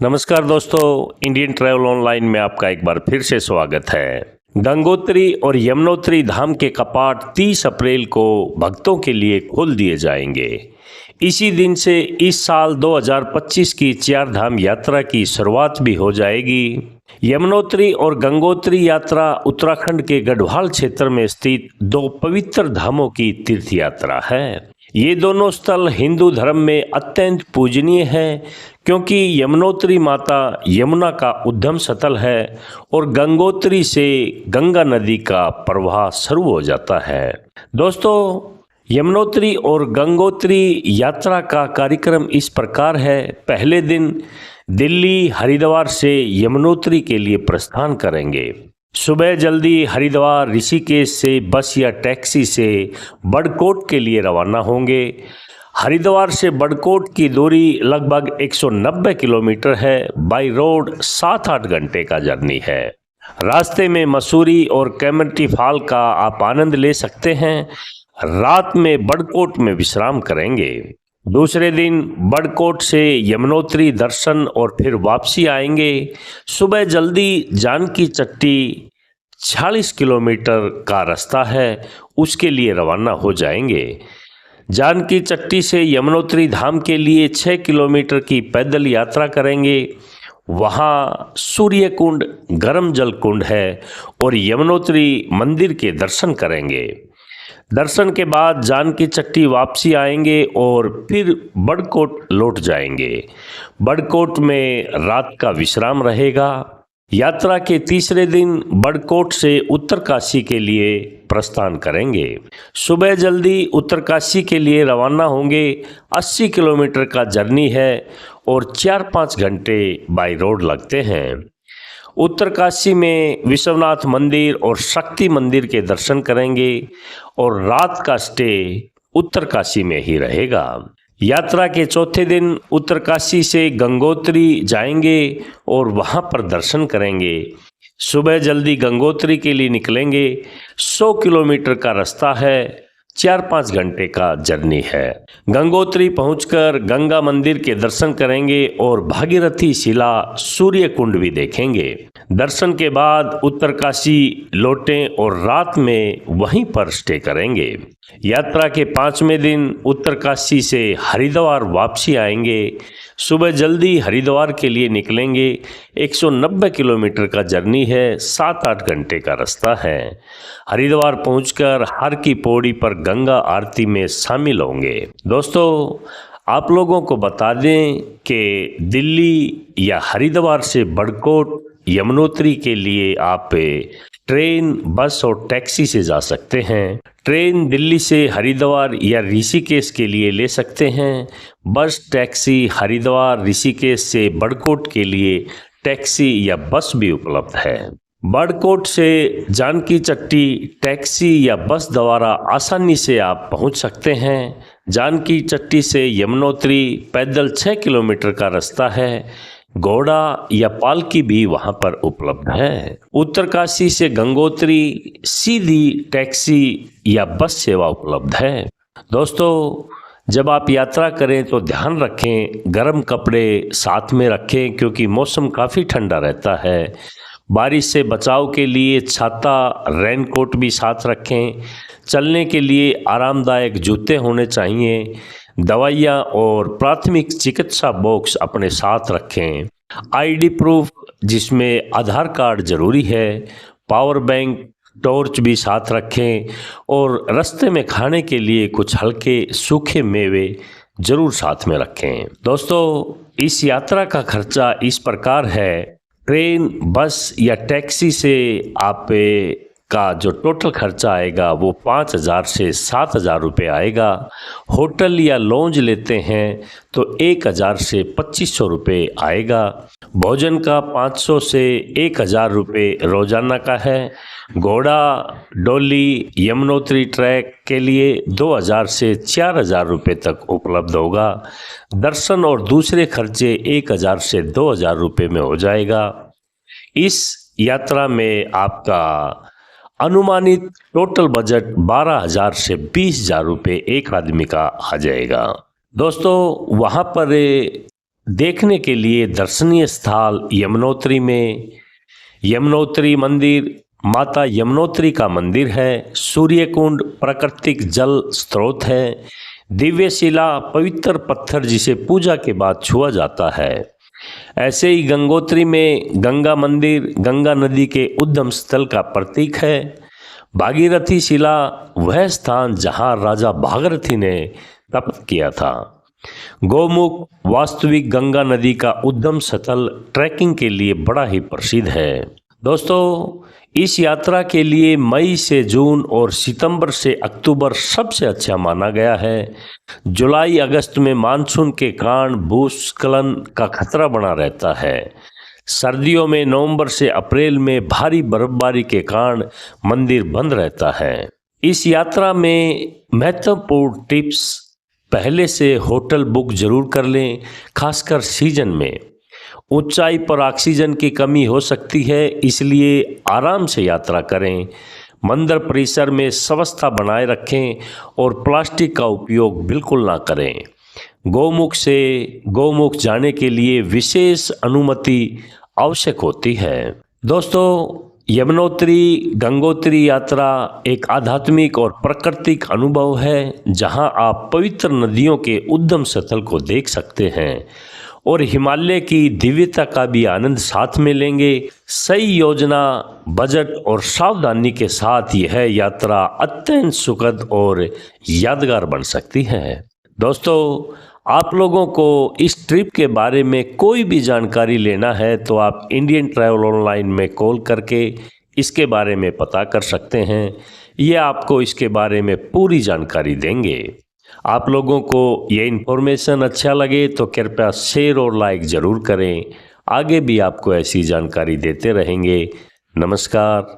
नमस्कार दोस्तों, Indian travel online में आपका एक बार फिर से स्वागत है। गंगोत्री और यमुनोत्री धाम के कपाट 30 अप्रैल को भक्तों के लिए खोल दिए जाएंगे। इसी दिन से इस साल 2025 की चार धाम यात्रा की शुरुआत भी हो जाएगी। यमुनोत्री और गंगोत्री यात्रा उत्तराखंड के गढ़वाल क्षेत्र में स्थित दो पवित्र धामों की तीर्थ यात्रा है। ये दोनों स्थल हिंदू धर्म में अत्यंत पूजनीय हैं, क्योंकि यमुनोत्री माता यमुना का उद्गम स्थल है और गंगोत्री से गंगा नदी का प्रवाह शुरू हो जाता है। दोस्तों, यमुनोत्री और गंगोत्री यात्रा का कार्यक्रम इस प्रकार है। पहले दिन दिल्ली हरिद्वार से यमुनोत्री के लिए प्रस्थान करेंगे। सुबह जल्दी हरिद्वार ऋषिकेश से बस या टैक्सी से बड़कोट के लिए रवाना होंगे। हरिद्वार से बड़कोट की दूरी लगभग 190 किलोमीटर है। बाई रोड 7-8 घंटे का जर्नी है। रास्ते में मसूरी और कैमटी फॉल का आप आनंद ले सकते हैं। रात में बड़कोट में विश्राम करेंगे। दूसरे दिन बड़कोट से यमुनोत्री दर्शन और फिर वापसी आएंगे। सुबह जल्दी जानकी चट्टी 40 किलोमीटर का रास्ता है, उसके लिए रवाना हो जाएंगे। जानकी चट्टी से यमुनोत्री धाम के लिए 6 किलोमीटर की पैदल यात्रा करेंगे। वहाँ सूर्य कुंड, गर्म जल कुंड है और यमुनोत्री मंदिर के दर्शन करेंगे। दर्शन के बाद जानकी चट्टी वापसी आएंगे और फिर बड़कोट लौट जाएंगे। बड़कोट में रात का विश्राम रहेगा। यात्रा के तीसरे दिन बड़कोट से उत्तरकाशी के लिए प्रस्थान करेंगे। सुबह जल्दी उत्तरकाशी के लिए रवाना होंगे। 80 किलोमीटर का जर्नी है और 4-5 घंटे बाई रोड लगते हैं। उत्तरकाशी में विश्वनाथ मंदिर और शक्ति मंदिर के दर्शन करेंगे और रात का स्टे उत्तरकाशी में ही रहेगा। यात्रा के चौथे दिन उत्तरकाशी से गंगोत्री जाएंगे और वहां पर दर्शन करेंगे। सुबह जल्दी गंगोत्री के लिए निकलेंगे। 100 किलोमीटर का रास्ता है। 4-5 घंटे का जर्नी है। गंगोत्री पहुंचकर गंगा मंदिर के दर्शन करेंगे और भागीरथी शिला, सूर्य कुंड भी देखेंगे। दर्शन के बाद उत्तरकाशी लौटें और रात में वहीं पर स्टे करेंगे। यात्रा के 5वें दिन उत्तरकाशी से हरिद्वार वापसी आएंगे। सुबह जल्दी हरिद्वार के लिए निकलेंगे। 190 किलोमीटर का जर्नी है। 7-8 घंटे का रास्ता है। हरिद्वार पहुंचकर हर की पौड़ी पर गंगा आरती में शामिल होंगे। दोस्तों, आप लोगों को बता दें कि दिल्ली या हरिद्वार से बड़कोट यमुनोत्री के लिए आप ट्रेन, बस और टैक्सी से जा सकते हैं। ट्रेन दिल्ली से हरिद्वार या ऋषिकेश के लिए ले सकते हैं। बस, टैक्सी हरिद्वार ऋषिकेश से बड़कोट के लिए टैक्सी या बस भी उपलब्ध है। बड़कोट से जानकी चट्टी टैक्सी या बस द्वारा आसानी से आप पहुंच सकते हैं। जानकी चट्टी से यमुनोत्री पैदल 6 किलोमीटर का रास्ता है। घोड़ा या पालकी भी वहां पर उपलब्ध है। उत्तरकाशी से गंगोत्री सीधी टैक्सी या बस सेवा उपलब्ध है। दोस्तों, जब आप यात्रा करें तो ध्यान रखें, गर्म कपड़े साथ में रखें क्योंकि मौसम काफ़ी ठंडा रहता है। बारिश से बचाव के लिए छाता, रेनकोट भी साथ रखें। चलने के लिए आरामदायक जूते होने चाहिए। दवाइयाँ और प्राथमिक चिकित्सा बॉक्स अपने साथ रखें। आईडी प्रूफ जिसमें आधार कार्ड जरूरी है। पावर बैंक, टॉर्च भी साथ रखें और रास्ते में खाने के लिए कुछ हल्के सूखे मेवे जरूर साथ में रखें। दोस्तों, इस यात्रा का खर्चा इस प्रकार है। ट्रेन, बस या टैक्सी से आप का जो टोटल खर्चा आएगा वो 5,000 से 7,000 रुपये आएगा। होटल या लॉन्ज लेते हैं तो 1,000 से 2,500 रुपये आएगा। भोजन का 500 से 1,000 रुपये रोजाना का है। घोड़ा, डोली, यमुनोत्री ट्रैक के लिए 2,000 से 4,000 रुपये तक उपलब्ध होगा। दर्शन और दूसरे खर्चे 1,000 से 2,000 रुपये में हो जाएगा। इस यात्रा में आपका अनुमानित टोटल बजट 12,000 से 20,000 रुपये एक आदमी का आ जाएगा। दोस्तों, वहाँ पर देखने के लिए दर्शनीय स्थल यमुनोत्री में यमुनोत्री मंदिर, माता यमुनोत्री का मंदिर है। सूर्यकुंड प्राकृतिक जल स्रोत है। दिव्य शिला पवित्र पत्थर जिसे पूजा के बाद छुआ जाता है। ऐसे ही गंगोत्री में गंगा मंदिर गंगा नदी के उद्गम स्थल का प्रतीक है। भागीरथी शिला वह स्थान जहां राजा भागीरथी ने तप किया था। गौमुख वास्तविक गंगा नदी का उद्गम स्थल ट्रैकिंग के लिए बड़ा ही प्रसिद्ध है। दोस्तों, इस यात्रा के लिए मई से जून और सितंबर से अक्टूबर सबसे अच्छा माना गया है। जुलाई अगस्त में मानसून के कारण भूस्खलन का खतरा बना रहता है। सर्दियों में नवंबर से अप्रैल में भारी बर्फबारी के कारण मंदिर बंद रहता है। इस यात्रा में महत्वपूर्ण टिप्स, पहले से होटल बुक जरूर कर लें, खासकर सीजन में। ऊंचाई पर ऑक्सीजन की कमी हो सकती है, इसलिए आराम से यात्रा करें। मंदिर परिसर में स्वच्छता बनाए रखें और प्लास्टिक का उपयोग बिल्कुल ना करें। गौमुख जाने के लिए विशेष अनुमति आवश्यक होती है। दोस्तों, यमुनोत्री गंगोत्री यात्रा एक आध्यात्मिक और प्राकृतिक अनुभव है, जहां आप पवित्र नदियों के उद्गम स्थल को देख सकते हैं और हिमालय की दिव्यता का भी आनंद साथ में लेंगे। सही योजना, बजट और सावधानी के साथ यह यात्रा अत्यंत सुखद और यादगार बन सकती है। दोस्तों, आप लोगों को इस ट्रिप के बारे में कोई भी जानकारी लेना है तो आप इंडियन ट्रैवल ऑनलाइन में कॉल करके इसके बारे में पता कर सकते हैं। ये आपको इसके बारे में पूरी जानकारी देंगे। आप लोगों को ये इन्फॉर्मेशन अच्छा लगे तो कृपया शेयर और लाइक ज़रूर करें। आगे भी आपको ऐसी जानकारी देते रहेंगे। नमस्कार।